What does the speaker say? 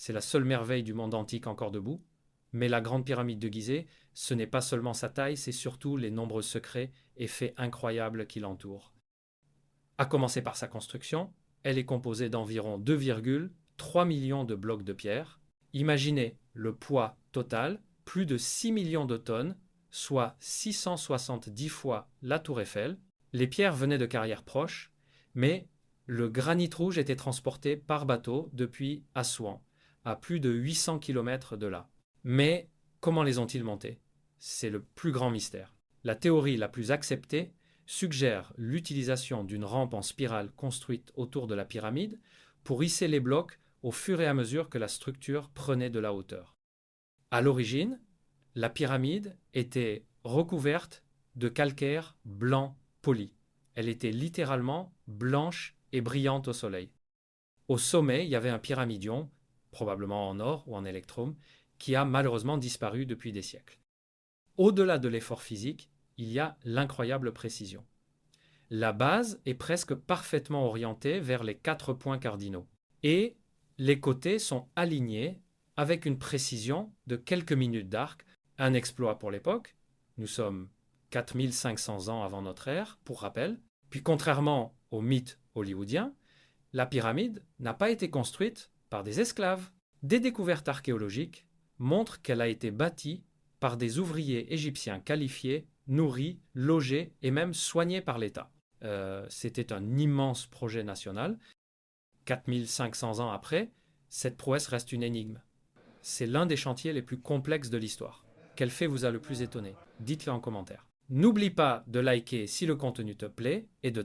c'est la seule merveille du monde antique encore debout. Mais la grande pyramide de Gizeh, ce n'est pas seulement sa taille, c'est surtout les nombreux secrets et faits incroyables qui l'entourent. À commencer par sa construction, elle est composée d'environ 2,3 millions de blocs de pierre. Imaginez le poids total, plus de 6 millions de tonnes, soit 670 fois la tour Eiffel. Les pierres venaient de carrières proches, mais le granit rouge était transporté par bateau depuis Assouan, à plus de 800 km de là. Mais comment les ont-ils montés? C'est le plus grand mystère. La théorie la plus acceptée suggère l'utilisation d'une rampe en spirale construite autour de la pyramide pour hisser les blocs au fur et à mesure que la structure prenait de la hauteur. À l'origine, la pyramide était recouverte de calcaire blanc poli. Elle était littéralement blanche et brillante au soleil. Au sommet, il y avait un pyramidion, probablement en or ou en électrum, qui a malheureusement disparu depuis des siècles. Au-delà de l'effort physique, il y a l'incroyable précision. La base est presque parfaitement orientée vers les 4 points cardinaux. Et les côtés sont alignés avec une précision de quelques minutes d'arc, un exploit pour l'époque. Nous sommes 4500 ans avant notre ère, pour rappel. Puis contrairement au mythe hollywoodien, la pyramide n'a pas été construite par des esclaves. Des découvertes archéologiques montrent qu'elle a été bâtie par des ouvriers égyptiens qualifiés, nourris, logés et même soignés par l'État. C'était un immense projet national. 4500 ans après, cette prouesse reste une énigme. C'est l'un des chantiers les plus complexes de l'histoire. Quel fait vous a le plus étonné? Dites-le en commentaire. N'oublie pas de liker si le contenu te plaît et de